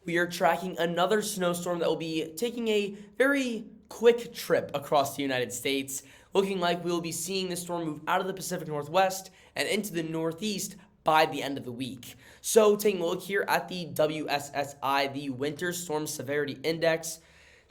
we are tracking another snowstorm that will be taking a very quick trip across the United States, looking like we will be seeing this storm move out of the Pacific Northwest and into the Northeast by the end of the week. So taking a look here at the WSSI, the Winter Storm Severity Index.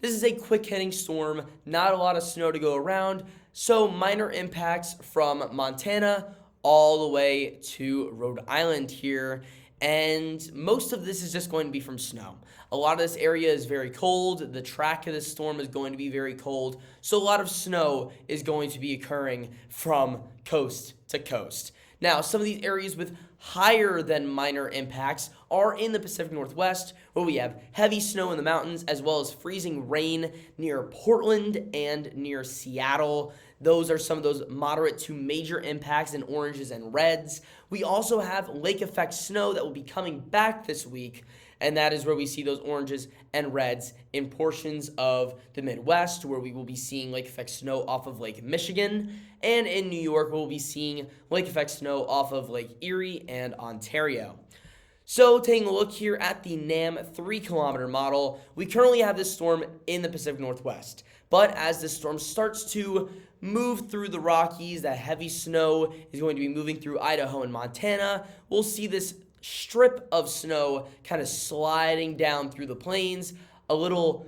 This is a quick-hitting storm, not a lot of snow to go around, so minor impacts from Montana all the way to Rhode Island here, and most of this is just going to be from snow. A lot of this area is very cold, the track of this storm is going to be very cold, so a lot of snow is going to be occurring from coast to coast. Now, some of these areas with higher than minor impacts are in the Pacific Northwest, where we have heavy snow in the mountains, as well as freezing rain near Portland and near Seattle. Those are some of those moderate to major impacts in oranges and reds. We also have lake effect snow that will be coming back this week, and that is where we see those oranges and reds in portions of the Midwest, where we will be seeing lake effect snow off of Lake Michigan, and in New York, we'll be seeing lake effect snow off of Lake Erie and Ontario. So taking a look here at the NAM 3-kilometer model, we currently have this storm in the Pacific Northwest. But as this storm starts to move through the Rockies, that heavy snow is going to be moving through Idaho and Montana. We'll see this strip of snow kind of sliding down through the plains, a little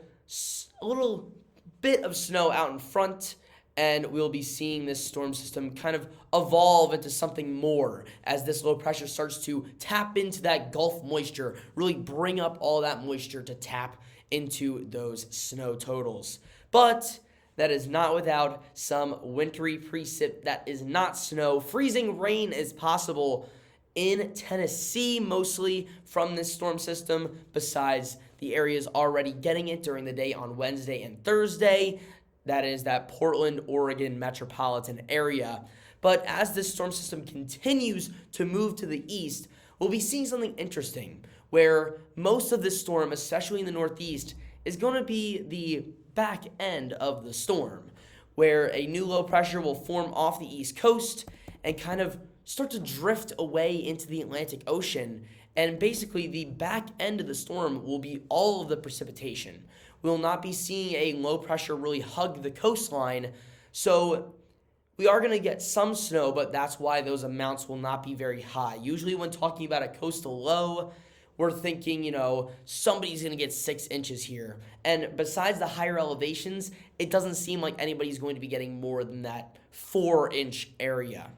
bit of snow out in front, and we'll be seeing this storm system kind of evolve into something more as this low pressure starts to tap into that Gulf moisture, really bring up all that moisture to tap into those snow totals. But that is not without some wintry precip that is not snow. Freezing rain is possible in Tennessee, mostly from this storm system, besides the areas already getting it during the day on Wednesday and Thursday. That is that Portland, Oregon metropolitan area. But as this storm system continues to move to the east, we'll be seeing something interesting, where most of this storm, especially in the Northeast, is going to be the back end of the storm, where a new low pressure will form off the east coast and kind of start to drift away into the Atlantic Ocean. And basically, the back end of the storm will be all of the precipitation. We will not be seeing a low pressure really hug the coastline. So we are going to get some snow, but that's why those amounts will not be very high. Usually when talking about a coastal low, we're thinking, somebody's going to get 6 inches here. And besides the higher elevations, it doesn't seem like anybody's going to be getting more than that 4-inch area.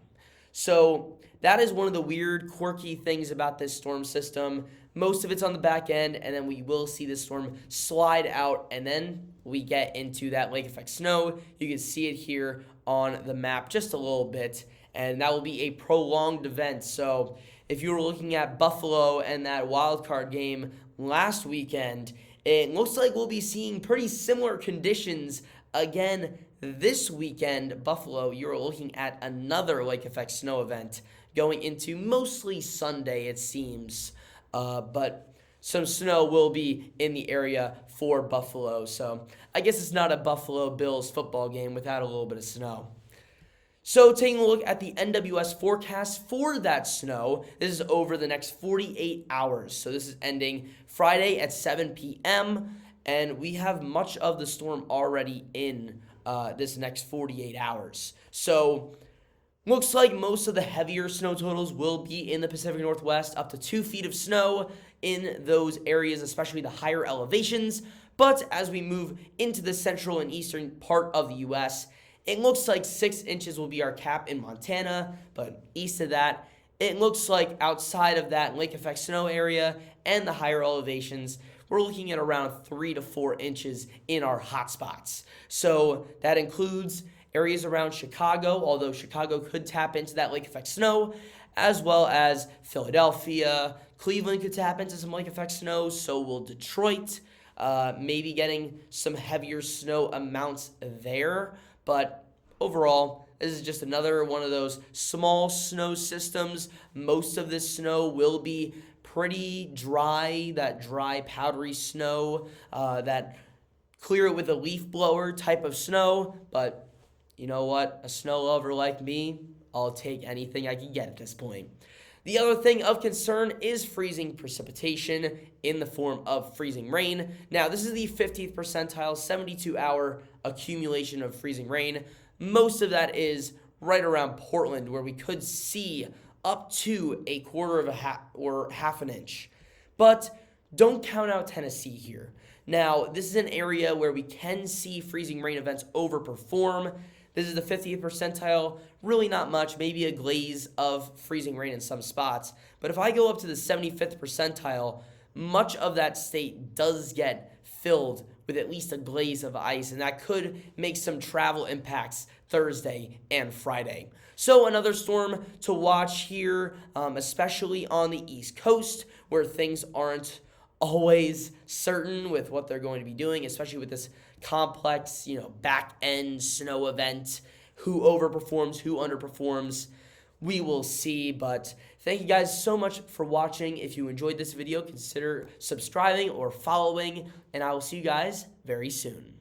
So that is one of the weird, quirky things about this storm system. Most of it's on the back end, and then we will see this storm slide out, and then we get into that lake effect snow. You can see it here on the map just a little bit, and that will be a prolonged event. So if you were looking at Buffalo and that wild card game last weekend, it looks like we'll be seeing pretty similar conditions again this weekend. Buffalo, you're looking at another lake effect snow event going into mostly Sunday, it seems. But some snow will be in the area for Buffalo. So I guess it's not a Buffalo Bills football game without a little bit of snow. So taking a look at the NWS forecast for that snow, this is over the next 48 hours. So this is ending Friday at 7 p.m. And we have much of the storm already in this next 48 hours. So looks like most of the heavier snow totals will be in the Pacific Northwest, up to 2 feet of snow in those areas, especially the higher elevations. But as we move into the central and eastern part of the U.S., it looks like 6 inches will be our cap in Montana, but east of that, it looks like outside of that lake effect snow area and the higher elevations, we're looking at around 3 to 4 inches in our hotspots. So that includes areas around Chicago, although Chicago could tap into that lake effect snow, as well as Philadelphia. Cleveland could tap into some lake effect snow, so will Detroit. Maybe getting some heavier snow amounts there. But overall, this is just another one of those small snow systems. Most of this snow will be pretty dry, that dry, powdery snow, that clear it with a leaf blower type of snow. But you know what? A snow lover like me, I'll take anything I can get at this point. The other thing of concern is freezing precipitation in the form of freezing rain. Now, this is the 50th percentile 72-hour accumulation of freezing rain. Most of that is right around Portland, where we could see up to a quarter of or half an inch. But don't count out Tennessee here. Now, this is an area where we can see freezing rain events overperform. This is the 50th percentile, really not much, maybe a glaze of freezing rain in some spots. But if I go up to the 75th percentile, much of that state does get filled with at least a glaze of ice, and that could make some travel impacts Thursday and Friday. So another storm to watch here, especially on the East Coast, where things aren't always certain with what they're going to be doing, especially with this complex, back end snow event. Who overperforms, who underperforms, we will see. But thank you guys so much for watching. If you enjoyed this video, consider subscribing or following, and I will see you guys very soon.